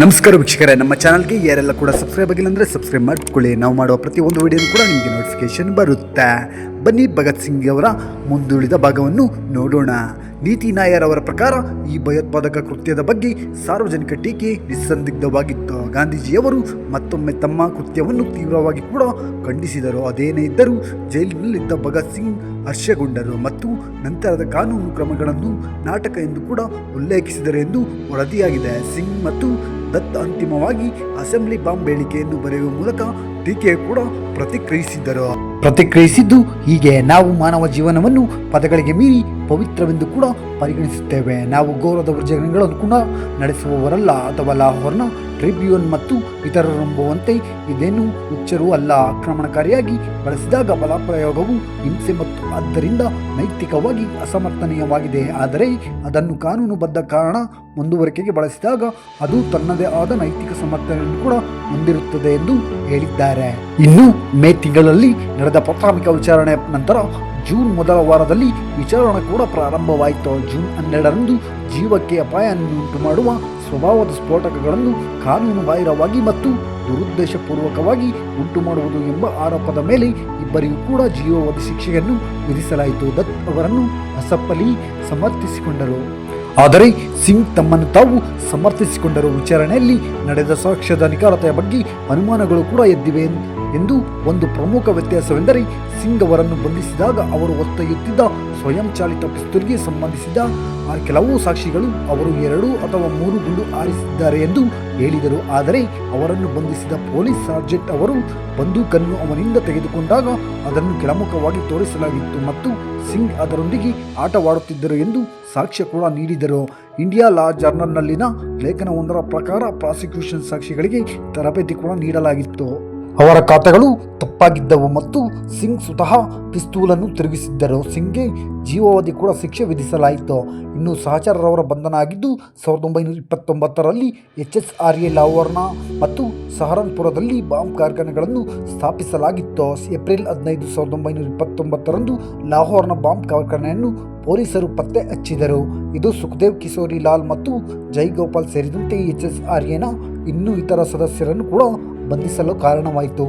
ನಮಸ್ಕಾರ ವೀಕ್ಷಕರೇ, ನಮ್ಮ ಚಾನಲ್ಗೆ ಯಾರೆಲ್ಲ ಕೂಡ ಸಬ್ಸ್ಕ್ರೈಬ್ ಆಗಿಲ್ಲ ಅಂದರೆ ಸಬ್ಸ್ಕ್ರೈಬ್ ಮಾಡಿಕೊಳ್ಳಿ. ನಾವು ಮಾಡುವ ಪ್ರತಿಯೊಂದು ವಿಡಿಯೋನು ಕೂಡ ನಿಮಗೆ ನೋಟಿಫಿಕೇಶನ್ ಬರುತ್ತೆ. ಬನ್ನಿ ಭಗತ್ ಸಿಂಗ್ ಅವರ ಮುಂದುಳಿದ ಭಾಗವನ್ನು ನೋಡೋಣ. ನೀತಿ ನಾಯರ್ ಅವರ ಪ್ರಕಾರ ಈ ಭಯೋತ್ಪಾದಕ ಕೃತ್ಯದ ಬಗ್ಗೆ ಸಾರ್ವಜನಿಕ ಟೀಕೆ ನಿಸ್ಸಂದಿಗ್ಧವಾಗಿತ್ತು. ಗಾಂಧೀಜಿಯವರು ಮತ್ತೊಮ್ಮೆ ತಮ್ಮ ಕೃತ್ಯವನ್ನು ತೀವ್ರವಾಗಿ ಕೂಡ ಖಂಡಿಸಿದರು. ಅದೇನೇ ಇದ್ದರೂ ಜೈಲಿನಲ್ಲಿದ್ದ ಭಗತ್ ಸಿಂಗ್ ಹರ್ಷಗೊಂಡರು ಮತ್ತು ನಂತರದ ಕಾನೂನು ಕ್ರಮಗಳನ್ನು ನಾಟಕ ಎಂದು ಕೂಡ ಉಲ್ಲೇಖಿಸಿದರು ಎಂದು ವರದಿಯಾಗಿದೆ. ಸಿಂಗ್ ಮತ್ತು ದತ್ ಅಂತಿಮವಾಗಿ ಅಸೆಂಬ್ಲಿ ಬಾಂಬ್ ಹೇಳಿಕೆಯನ್ನು ಬರೆಯುವ ಮೂಲಕ ಟೀಕೆ ಕೂಡ ಪ್ರತಿಕ್ರಿಯಿಸಿದ್ದು ಹೀಗೆ: ನಾವು ಮಾನವ ಜೀವನವನ್ನು ಪದಗಳಿಗೆ ಮೀರಿ ಪವಿತ್ರವೆಂದು ಕೂಡ ಪರಿಗಣಿಸುತ್ತೇವೆ. ನಾವು ಗೌರವದ ವರ್ಜನೆಗಳನ್ನು ಕೂಡ ನಡೆಸುವವರಲ್ಲ ಅಥವಾ ಲಾಹೋರ್ನ ಟ್ರಿಬ್ಯೂನ್ ಮತ್ತು ಇತರರೆಂಬುವಂತೆ ಇದೇನು ಹುಚ್ಚರೂ ಅಲ್ಲ. ಆಕ್ರಮಣಕಾರಿಯಾಗಿ ಬಳಸಿದಾಗ ಬಲಪ್ರಯೋಗವು ಹಿಂಸೆ ಮತ್ತು ಆದ್ದರಿಂದ ನೈತಿಕವಾಗಿ ಅಸಮರ್ಥನೀಯವಾಗಿದೆ. ಆದರೆ ಅದನ್ನು ಕಾನೂನುಬದ್ಧ ಕಾರಣ ಮುಂದುವರಿಕೆಗೆ ಬಳಸಿದಾಗ ಅದು ತನ್ನದೇ ಆದ ನೈತಿಕ ಸಮರ್ಥನೆಯನ್ನು ಕೂಡ ಹೊಂದಿರುತ್ತದೆ ಎಂದು ಹೇಳಿದ್ದಾರೆ. ಇನ್ನು ಮೇ ತಿಂಗಳಲ್ಲಿ ನಡೆದ ಪ್ರಾಥಮಿಕ ವಿಚಾರಣೆ ನಂತರ ಜೂನ್ ಮೊದಲ ವಾರದಲ್ಲಿ ವಿಚಾರಣೆ ಕೂಡ ಪ್ರಾರಂಭವಾಯಿತು. ಜೂನ್ 12ರಂದು ಜೀವಕ್ಕೆ ಅಪಾಯವನ್ನುಂಟು ಮಾಡುವ ಸ್ವಭಾವದ ಸ್ಫೋಟಕಗಳನ್ನು ಕಾನೂನು ಬಾಹಿರವಾಗಿ ಮತ್ತು ದುರುದ್ದೇಶಪೂರ್ವಕವಾಗಿ ಉಂಟು ಮಾಡುವುದು ಎಂಬ ಆರೋಪದ ಮೇಲೆ ಇಬ್ಬರಿಗೂ ಕೂಡ ಜೀವಾವಧಿ ಶಿಕ್ಷೆಯನ್ನು ವಿಧಿಸಲಾಯಿತು. ದತ್ ಅವರನ್ನು ಅಸಫ್ ಅಲಿ ಸಮರ್ಥಿಸಿಕೊಂಡರು, ಆದರೆ ಸಿಂಗ್ ತಮ್ಮನ್ನು ತಾವು ಸಮರ್ಥಿಸಿಕೊಂಡರು. ವಿಚಾರಣೆಯಲ್ಲಿ ನಡೆದ ಸಾಕ್ಷ್ಯದ ನಿಖರತೆಯ ಬಗ್ಗೆ ಅನುಮಾನಗಳು ಕೂಡ ಎದ್ದಿವೆ ಎಂದು ಒಂದು ಪ್ರಮುಖ ವ್ಯತ್ಯಾಸವೆಂದರೆ ಸಿಂಗ್ ಅವರನ್ನು ಬಂಧಿಸಿದಾಗ ಅವರು ಹೊತ್ತೊಯ್ಯುತ್ತಿದ್ದ ಸ್ವಯಂಚಾಲಿತ ಪಿಸ್ತೂಲ್ಗೆ ಸಂಬಂಧಿಸಿದ ಕೆಲವು ಸಾಕ್ಷಿಗಳು ಅವರು 2 ಅಥವಾ 3 ಗುಂಡು ಹಾರಿಸಿದ್ದಾರೆ ಎಂದು ಹೇಳಿದರು. ಆದರೆ ಅವರನ್ನು ಬಂಧಿಸಿದ ಪೊಲೀಸ್ ಸಾರ್ಜೆಂಟ್ ಅವರು ಬಂದೂಕನ್ನು ಅವನಿಂದ ತೆಗೆದುಕೊಂಡಾಗ ಅದನ್ನು ಕೆಳಮುಖವಾಗಿ ತೋರಿಸಲಾಗಿತ್ತು ಮತ್ತು ಸಿಂಗ್ ಅದರೊಂದಿಗೆ ಆಟವಾಡುತ್ತಿದ್ದರು ಎಂದು ಸಾಕ್ಷ್ಯ ಕೂಡ ನೀಡಿದರು. ಇಂಡಿಯಾ ಲಾ ಜರ್ನಲ್ನಲ್ಲಿನ ಲೇಖನವೊಂದರ ಪ್ರಕಾರ ಪ್ರಾಸಿಕ್ಯೂಷನ್ ಸಾಕ್ಷಿಗಳಿಗೆ ತರಬೇತಿ ಕೂಡ ನೀಡಲಾಗಿತ್ತು. ಅವರ ಖಾತೆಗಳು ತಪ್ಪಾಗಿದ್ದವು ಮತ್ತು ಸಿಂಗ್ ಸ್ವತಃ ಪಿಸ್ತೂಲನ್ನು ತಿರುಗಿಸಿದ್ದರು. ಸಿಂಗ್ಗೆ ಜೀವಾವಧಿ ಕೂಡ ಶಿಕ್ಷೆ ವಿಧಿಸಲಾಯಿತು. ಇನ್ನು ಸಹಚರರವರ ಬಂಧನ ಆಗಿದ್ದು 1929ರಲ್ಲಿ HSRA ಲಾಹೋರ್ನ ಮತ್ತು ಸಹರನ್ಪುರದಲ್ಲಿ ಬಾಂಬ್ ಕಾರ್ಖಾನೆಗಳನ್ನು ಸ್ಥಾಪಿಸಲಾಗಿತ್ತು. ಏಪ್ರಿಲ್ 15, 1929ರಂದು ಲಾಹೋರ್ನ ಬಾಂಬ್ ಕಾರ್ಖಾನೆಯನ್ನು ಪೊಲೀಸರು ಪತ್ತೆ ಹಚ್ಚಿದರು. ಇದು ಸುಖದೇವ್ ಕಿಶೋರಿ ಲಾಲ್ ಮತ್ತು ಜೈಗೋಪಾಲ್ ಸೇರಿದಂತೆ HSRAನ ಇನ್ನೂ ಇತರ ಸದಸ್ಯರನ್ನು ಕೂಡ ಬಂಧಿಸಲು ಕಾರಣವಾಯಿತು.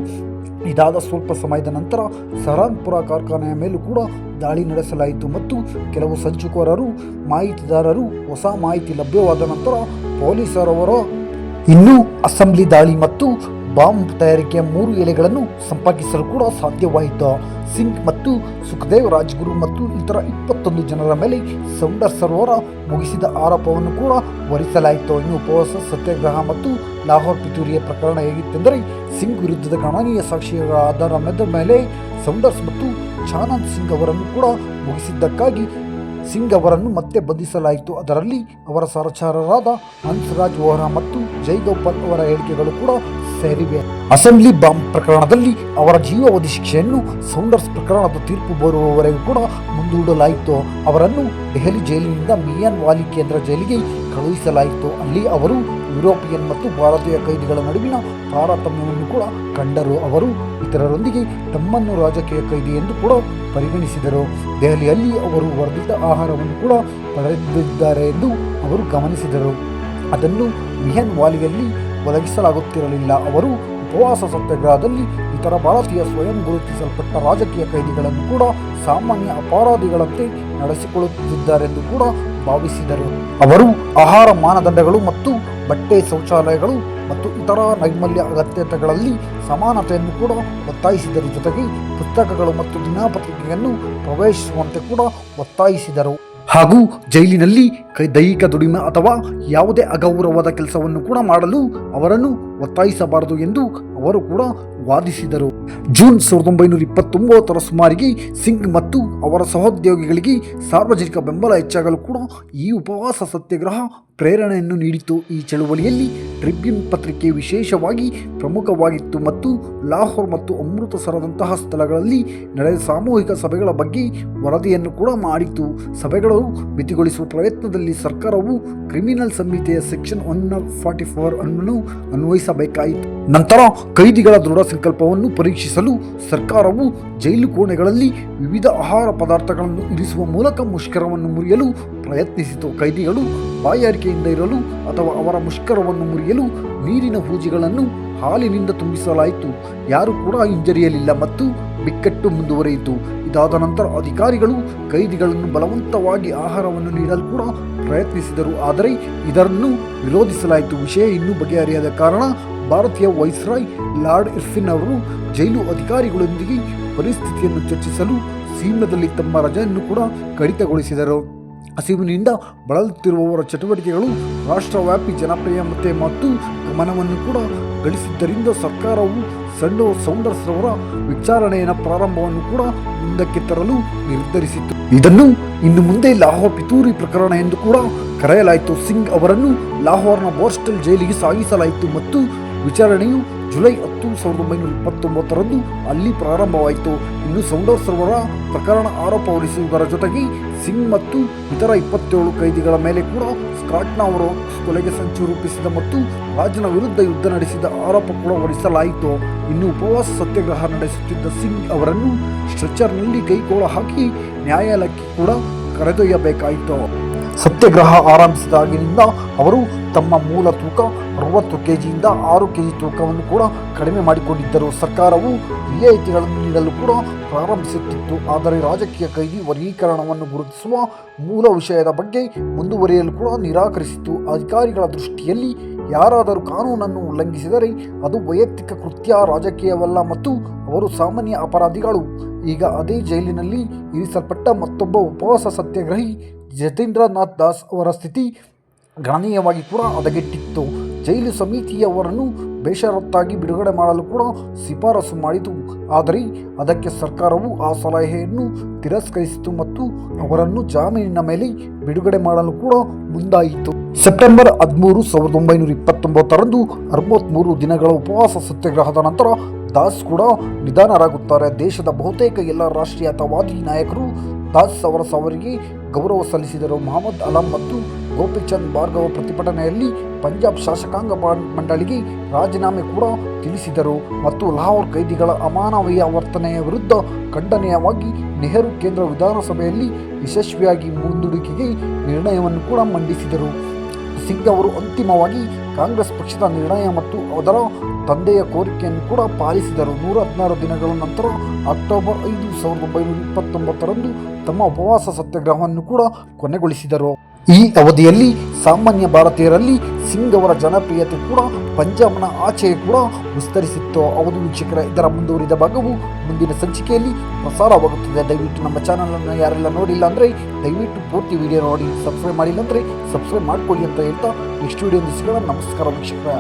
ಇದಾದ ಸ್ವಲ್ಪ ಸಮಯದ ನಂತರ ಸಹರನ್ಪುರ ಕಾರ್ಖಾನೆಯ ಮೇಲೂ ಕೂಡ ದಾಳಿ ನಡೆಸಲಾಯಿತು ಮತ್ತು ಕೆಲವು ಸಂಚುಕೋರರು ಮಾಹಿತಿದಾರರು ಹೊಸ ಮಾಹಿತಿ ಲಭ್ಯವಾದ ನಂತರ ಪೊಲೀಸರವರು ಇನ್ನೂ ಅಸೆಂಬ್ಲಿ ದಾಳಿ ಮತ್ತು ಬಾಂಬ್ ತಯಾರಿಕೆಯ 3 ಎಲೆಗಳನ್ನು ಸಂಪರ್ಕಿಸಲು ಕೂಡ ಸಾಧ್ಯವಾಯಿತು. ಸಿಂಗ್ ಮತ್ತು ಸುಖದೇವ್ ರಾಜ್ಗುರು ಮತ್ತು ಇತರ 21 ಜನರ ಮೇಲೆ ಸೌಂಡರ್ಸ್ ಅವರ ಮುಗಿಸಿದ ಆರೋಪವನ್ನು ಕೂಡ ಹೊರಿಸಲಾಯಿತು. ಇನ್ನು ಉಪವಾಸ ಸತ್ಯಾಗ್ರಹ ಮತ್ತು ಲಾಹೋರ್ ಪಿತೂರಿಯ ಪ್ರಕರಣ ಹೇಗಿತ್ತೆಂದರೆ ಸಿಂಗ್ ವಿರುದ್ಧದ ಗಣನೀಯ ಸಾಕ್ಷಿಗಳ ಆಧಾರದ ಮೇಲೆ ಸೌಂಡರ್ಸ್ ಮತ್ತು ಚಾನನ್ ಸಿಂಗ್ ಅವರನ್ನು ಕೂಡ ಮುಗಿಸಿದ್ದಕ್ಕಾಗಿ ಸಿಂಗ್ ಅವರನ್ನು ಮತ್ತೆ ಬಂಧಿಸಲಾಯಿತು. ಅದರಲ್ಲಿ ಅವರ ಸಹಚರರಾದ ಹನ್ಸ್ರಾಜ್ ವೋಹ್ರಾ ಮತ್ತು ಜೈಗೋಪಾಲ್ ಅವರ ಹೇಳಿಕೆಗಳು ಕೂಡ ಸೇರಿವೆ. ಅಸೆಂಬ್ಲಿ ಬಾಂಬ್ ಪ್ರಕರಣದಲ್ಲಿ ಅವರ ಜೀವಾವಧಿ ಶಿಕ್ಷೆಯನ್ನು ಸೌಂಡರ್ಸ್ ಪ್ರಕರಣದ ತೀರ್ಪು ಬರುವವರೆಗೂ ಕೂಡ ಮುಂದೂಡಲಾಯಿತು. ಅವರನ್ನು ದೆಹಲಿ ಜೈಲಿನಿಂದ ಮಿಯಾನ್ ವಾಲಿ ಕೇಂದ್ರ ಜೈಲಿಗೆ ಕಳುಹಿಸಲಾಯಿತು. ಅಲ್ಲಿ ಅವರು ಯುರೋಪಿಯನ್ ಮತ್ತು ಭಾರತೀಯ ಕೈದಿಗಳ ನಡುವಿನ ತಾರತಮ್ಯವನ್ನು ಕೂಡ ಕಂಡರು. ಅವರು ಇತರರೊಂದಿಗೆ ತಮ್ಮನ್ನು ರಾಜಕೀಯ ಕೈದಿ ಎಂದು ಕೂಡ ಪರಿಗಣಿಸಿದರು. ದೆಹಲಿಯಲ್ಲಿ ಅವರು ವರ್ಧಿತ ಆಹಾರವನ್ನು ಕೂಡ ಪಡೆದಿದ್ದಾರೆ ಎಂದು ಅವರು ಗಮನಿಸಿದರು. ಅದನ್ನು ಮಿಯಾನ್ ವಾಲಿಯಲ್ಲಿ ಒದಗಿಸಲಾಗುತ್ತಿರಲಿಲ್ಲ. ಅವರು ಉಪವಾಸ ಸತ್ಯಾಗ್ರಹದಲ್ಲಿ ಇತರ ಭಾರತೀಯ ಸ್ವಯಂ ಗುರುತಿಸಲ್ಪಟ್ಟ ರಾಜಕೀಯ ಕೈದಿಗಳನ್ನು ಕೂಡ ಸಾಮಾನ್ಯ ಅಪರಾಧಿಗಳಂತೆ ನಡೆಸಿಕೊಳ್ಳುತ್ತಿದ್ದಾರೆಂದು ಕೂಡ ಭಾವಿಸಿದರು. ಅವರು ಆಹಾರ ಮಾನದಂಡಗಳು ಮತ್ತು ಬಟ್ಟೆ, ಶೌಚಾಲಯಗಳು ಮತ್ತು ಇತರ ನೈರ್ಮಲ್ಯ ಅಗತ್ಯತೆಗಳಲ್ಲಿ ಸಮಾನತೆಯನ್ನು ಕೂಡ ಒತ್ತಾಯಿಸಿದರ ಜೊತೆಗೆ ಪುಸ್ತಕಗಳು ಮತ್ತು ದಿನಪತ್ರಿಕೆಯನ್ನು ಪ್ರವೇಶಿಸುವಂತೆ ಕೂಡ ಒತ್ತಾಯಿಸಿದರು. ಹಾಗೂ ಜೈಲಿನಲ್ಲಿ ದೈಹಿಕ ದುಡಿಮೆ ಅಥವಾ ಯಾವುದೇ ಅಗೌರವದ ಕೆಲಸವನ್ನು ಕೂಡ ಮಾಡಲು ಅವರನ್ನು ಒತ್ತಾಯಿಸಬಾರದು ಎಂದು ಅವರು ಕೂಡ ವಾದಿಸಿದರು. ಜೂನ್ 1929ರ ಸುಮಾರಿಗೆ ಸಿಂಗ್ ಮತ್ತು ಅವರ ಸಹೋದ್ಯೋಗಿಗಳಿಗೆ ಸಾರ್ವಜನಿಕ ಬೆಂಬಲ ಹೆಚ್ಚಾಗಲು ಕೂಡ ಈ ಉಪವಾಸ ಸತ್ಯಾಗ್ರಹ ಪ್ರೇರಣೆಯನ್ನು ನೀಡಿತು. ಈ ಚಳುವಳಿಯಲ್ಲಿ ಟ್ರಿಬ್ಯೂನ್ ಪತ್ರಿಕೆ ವಿಶೇಷವಾಗಿ ಪ್ರಮುಖವಾಗಿತ್ತು ಮತ್ತು ಲಾಹೋರ್ ಮತ್ತು ಅಮೃತಸರದಂತಹ ಸ್ಥಳಗಳಲ್ಲಿ ನಡೆದ ಸಾಮೂಹಿಕ ಸಭೆಗಳ ಬಗ್ಗೆ ವರದಿಯನ್ನು ಕೂಡ ಮಾಡಿತು. ಸಭೆಗಳು ಮಿತಿಗೊಳಿಸುವ ಪ್ರಯತ್ನದಲ್ಲಿ ಸರ್ಕಾರವು ಕ್ರಿಮಿನಲ್ ಸಂಹಿತೆಯ ಸೆಕ್ಷನ್ 144 ಅನ್ನು ಅನ್ವಯಿಸಬೇಕಾಯಿತು. ನಂತರ ಕೈದಿಗಳ ದೃಢ ಸಂಕಲ್ಪವನ್ನು ಪರೀಕ್ಷಿಸಲು ಸರ್ಕಾರವು ಜೈಲು ಕೋಣೆಗಳಲ್ಲಿ ವಿವಿಧ ಆಹಾರ ಪದಾರ್ಥಗಳನ್ನು ಇರಿಸುವ ಮೂಲಕ ಮುಷ್ಕರವನ್ನು ಮುರಿಯಲು ಪ್ರಯತ್ನಿಸಿತು. ಕೈದಿಗಳು ಬಾಯಾರಿಕೆಯಿಂದ ಇರಲು ಅಥವಾ ಅವರ ಮುಷ್ಕರವನ್ನು ಮುರಿಯಲು ನೀರಿನ ಹೂಜಿಗಳನ್ನು ಹಾಲಿನಿಂದ ತುಂಬಿಸಲಾಯಿತು. ಯಾರು ಕೂಡ ಹಿಂಜರಿಯಲಿಲ್ಲ ಮತ್ತು ಬಿಕ್ಕಟ್ಟು ಮುಂದುವರಿಯಿತು. ಇದಾದ ನಂತರ ಅಧಿಕಾರಿಗಳು ಕೈದಿಗಳನ್ನು ಬಲವಂತವಾಗಿ ಆಹಾರವನ್ನು ನೀಡಲು ಕೂಡ ಪ್ರಯತ್ನಿಸಿದರು, ಆದರೆ ಇದನ್ನು ವಿರೋಧಿಸಲಾಯಿತು. ವಿಷಯ ಇನ್ನೂ ಬಗೆಹರಿಯದ ಕಾರಣ ಭಾರತೀಯ ವೈಸ್ರಾಯ್ ಲಾರ್ಡ್ ಇರ್ವಿನ್ ಅವರು ಜೈಲು ಅಧಿಕಾರಿಗಳೊಂದಿಗೆ ಪರಿಸ್ಥಿತಿಯನ್ನು ಚರ್ಚಿಸಲು ಶೀಮ್ಲಾದಲ್ಲಿ ತಮ್ಮ ರಜೆಯನ್ನು ಕೂಡ ಕಡಿತಗೊಳಿಸಿದರು. ಹಸಿವಿನಿಂದ ಬಳಲುತ್ತಿರುವವರ ಚಟುವಟಿಕೆಗಳು ರಾಷ್ಟ್ರವ್ಯಾಪಿ ಜನಪ್ರಿಯತೆ ಮತ್ತು ಗಮನವನ್ನು ಕೂಡ ಗಳಿಸಿದ್ದರಿಂದ ಸರ್ಕಾರವು ಸೌಂಡರ್ಸ್ ರವರ ವಿಚಾರಣೆಯ ಪ್ರಾರಂಭವನ್ನು ಕೂಡ ಮುಂದಕ್ಕೆ ತರಲು ನಿರ್ಧರಿಸಿತು. ಇದನ್ನು ಇನ್ನು ಮುಂದೆ ಲಾಹೋರ್ ಪಿತೂರಿ ಪ್ರಕರಣ ಎಂದು ಕೂಡ ಕರೆಯಲಾಯಿತು. ಸಿಂಗ್ ಅವರನ್ನು ಲಾಹೋರ್ನ ಬೋರ್ಸ್ಟಲ್ ಜೈಲಿಗೆ ಸಾಗಿಸಲಾಯಿತು ಮತ್ತು ವಿಚಾರಣೆಯು ಜುಲೈ 10, 1929 ಅಲ್ಲಿ ಪ್ರಾರಂಭವಾಯಿತು. ಇನ್ನು ಸೌಂಡರ್ಸ್ ರವರ ಪ್ರಕರಣ ಆರೋಪ ಹೊರಿಸುವುದರ ಜೊತೆಗೆ ಸಿಂಗ್ ಮತ್ತು ಇತರ 27 ಕೈದಿಗಳ ಮೇಲೆ ಕೂಡ ಸ್ಕಾಟ್ನ ಅವರು ಕೊಲೆಗೆ ಸಂಚು ರೂಪಿಸಿದ ಮತ್ತು ರಾಜನ ವಿರುದ್ಧ ಯುದ್ಧ ನಡೆಸಿದ ಆರೋಪ ಕೂಡ ಹೊರಿಸಲಾಯಿತು. ಇನ್ನು ಉಪವಾಸ ಸತ್ಯಾಗ್ರಹ ನಡೆಸುತ್ತಿದ್ದ ಸಿಂಗ್ ಅವರನ್ನು ಸ್ಟ್ರೆಚರ್ನಲ್ಲಿ ಕೈಗೋಳ ಹಾಕಿ ನ್ಯಾಯಾಲಯಕ್ಕೆ ಕೂಡ ಕರೆದೊಯ್ಯಬೇಕಾಯಿತು. ಸತ್ಯಾಗ್ರಹ ಆರಂಭಿಸಿದಾಗಿನಿಂದ ಅವರು ತಮ್ಮ ಮೂಲ ತೂಕ 60 kgಯಿಂದ 6 kg ತೂಕವನ್ನು ಕೂಡ ಕಡಿಮೆ ಮಾಡಿಕೊಂಡಿದ್ದರು. ಸರ್ಕಾರವು ರಿಯಾಯಿತಿಗಳನ್ನು ನೀಡಲು ಕೂಡ ಪ್ರಾರಂಭಿಸುತ್ತಿತ್ತು, ಆದರೆ ರಾಜಕೀಯ ಕೈದಿ ವರ್ಗೀಕರಣವನ್ನು ಗುರುತಿಸುವ ಮೂಲ ವಿಷಯದ ಬಗ್ಗೆ ಮುಂದುವರಿಯಲು ಕೂಡ ನಿರಾಕರಿಸಿತು. ಅಧಿಕಾರಿಗಳ ದೃಷ್ಟಿಯಲ್ಲಿ ಯಾರಾದರೂ ಕಾನೂನನ್ನು ಉಲ್ಲಂಘಿಸಿದರೆ ಅದು ವೈಯಕ್ತಿಕ ಕೃತ್ಯ, ರಾಜಕೀಯವಲ್ಲ ಮತ್ತು ಅವರು ಸಾಮಾನ್ಯ ಅಪರಾಧಿಗಳು. ಈಗ ಅದೇ ಜೈಲಿನಲ್ಲಿ ಇರಿಸಲ್ಪಟ್ಟ ಮತ್ತೊಬ್ಬ ಉಪವಾಸ ಸತ್ಯಾಗ್ರಹಿ ಜತೇಂದ್ರನಾಥ್ ದಾಸ್ ಅವರ ಸ್ಥಿತಿ ಗಣನೀಯವಾಗಿ ಕೂಡ ಹದಗೆಟ್ಟಿತ್ತು. ಜೈಲು ಸಮಿತಿಯವರನ್ನು ಬೇಷರತ್ತಾಗಿ ಬಿಡುಗಡೆ ಮಾಡಲು ಕೂಡ ಶಿಫಾರಸು ಮಾಡಿತು, ಆದರೆ ಅದಕ್ಕೆ ಸರ್ಕಾರವು ಆ ಸಲಹೆಯನ್ನು ತಿರಸ್ಕರಿಸಿತು ಮತ್ತು ಅವರನ್ನು ಜಾಮೀನಿನ ಮೇಲೆ ಬಿಡುಗಡೆ ಮಾಡಲು ಕೂಡ ಮುಂದಾಯಿತು. ಸೆಪ್ಟೆಂಬರ್ 13, 1929 63 ದಿನಗಳ ಉಪವಾಸ ಸತ್ಯಾಗ್ರಹದ ನಂತರ ದಾಸ್ ಕೂಡ ನಿಧನರಾಗುತ್ತಾರೆ. ದೇಶದ ಬಹುತೇಕ ಎಲ್ಲ ರಾಷ್ಟ್ರೀಯತಾವಾದಿ ನಾಯಕರು ದಾಸ್ ಅವರ ಸಾವಿಗೆ ಗೌರವ ಸಲ್ಲಿಸಿದರು. ಮಹಮ್ಮದ್ ಅಲಂ ಮತ್ತು ಗೋಪಿಚಂದ್ ಭಾರ್ಗವ ಪ್ರತಿಭಟನೆಯಲ್ಲಿ ಪಂಜಾಬ್ ಶಾಸಕಾಂಗ ಮಂಡಳಿಗೆ ರಾಜೀನಾಮೆ ಕೂಡ ತಿಳಿಸಿದರು ಮತ್ತು ಲಾಹೋರ್ ಕೈದಿಗಳ ಅಮಾನವೀಯ ವರ್ತನೆಯ ವಿರುದ್ಧ ಖಂಡನೀಯವಾಗಿ ನೆಹರು ಕೇಂದ್ರ ವಿಧಾನಸಭೆಯಲ್ಲಿ ಯಶಸ್ವಿಯಾಗಿ ಮುಂದೂಡಿಕೆಗೆ ನಿರ್ಣಯವನ್ನು ಕೂಡ ಮಂಡಿಸಿದರು. ಸಿಂಗ್ ಅವರು ಅಂತಿಮವಾಗಿ ಕಾಂಗ್ರೆಸ್ ಪಕ್ಷದ ನಿರ್ಣಯ ಮತ್ತು ಅದರ ತಂದೆಯ ಕೋರಿಕೆಯನ್ನು ಕೂಡ ಪಾಲಿಸಿದರು. 116 ದಿನಗಳ ನಂತರ ಅಕ್ಟೋಬರ್ 5, 1929 ತಮ್ಮ ಉಪವಾಸ ಸತ್ಯಾಗ್ರಹವನ್ನು ಕೂಡ ಕೊನೆಗೊಳಿಸಿದರು. ಈ ಅವಧಿಯಲ್ಲಿ ಸಾಮಾನ್ಯ ಭಾರತೀಯರಲ್ಲಿ ಸಿಂಗ್ ಅವರ ಜನಪ್ರಿಯತೆ ಕೂಡ ಪಂಜಾಬ್ನ ಆಚೆಗೆ ಕೂಡ ವಿಸ್ತರಿಸಿತ್ತು. ಹೌದು ವೀಕ್ಷಕರೇ, ಇದರ ಮುಂದುವರಿದ ಭಾಗವು ಮುಂದಿನ ಸಂಚಿಕೆಯಲ್ಲಿ ಪ್ರಸಾರವಾಗುತ್ತದೆ. ದಯವಿಟ್ಟು ನಮ್ಮ ಚಾನಲನ್ನು ಯಾರೆಲ್ಲ ನೋಡಿಲ್ಲ ಅಂದರೆ ದಯವಿಟ್ಟು ಪೂರ್ತಿ ವಿಡಿಯೋ ನೋಡಿ. ಸಬ್ಸ್ಕ್ರೈಬ್ ಮಾಡಿಲ್ಲ ಅಂದರೆ ಸಬ್ಸ್ಕ್ರೈಬ್ ಮಾಡ್ಕೊಳ್ಳಿ ಅಂತ ಹೇಳ್ತಾ ನೆಕ್ಸ್ಟ್ ವಿಡಿಯೋ ಸಿಗೋಣ. ನಮಸ್ಕಾರ ವೀಕ್ಷಕರೇ.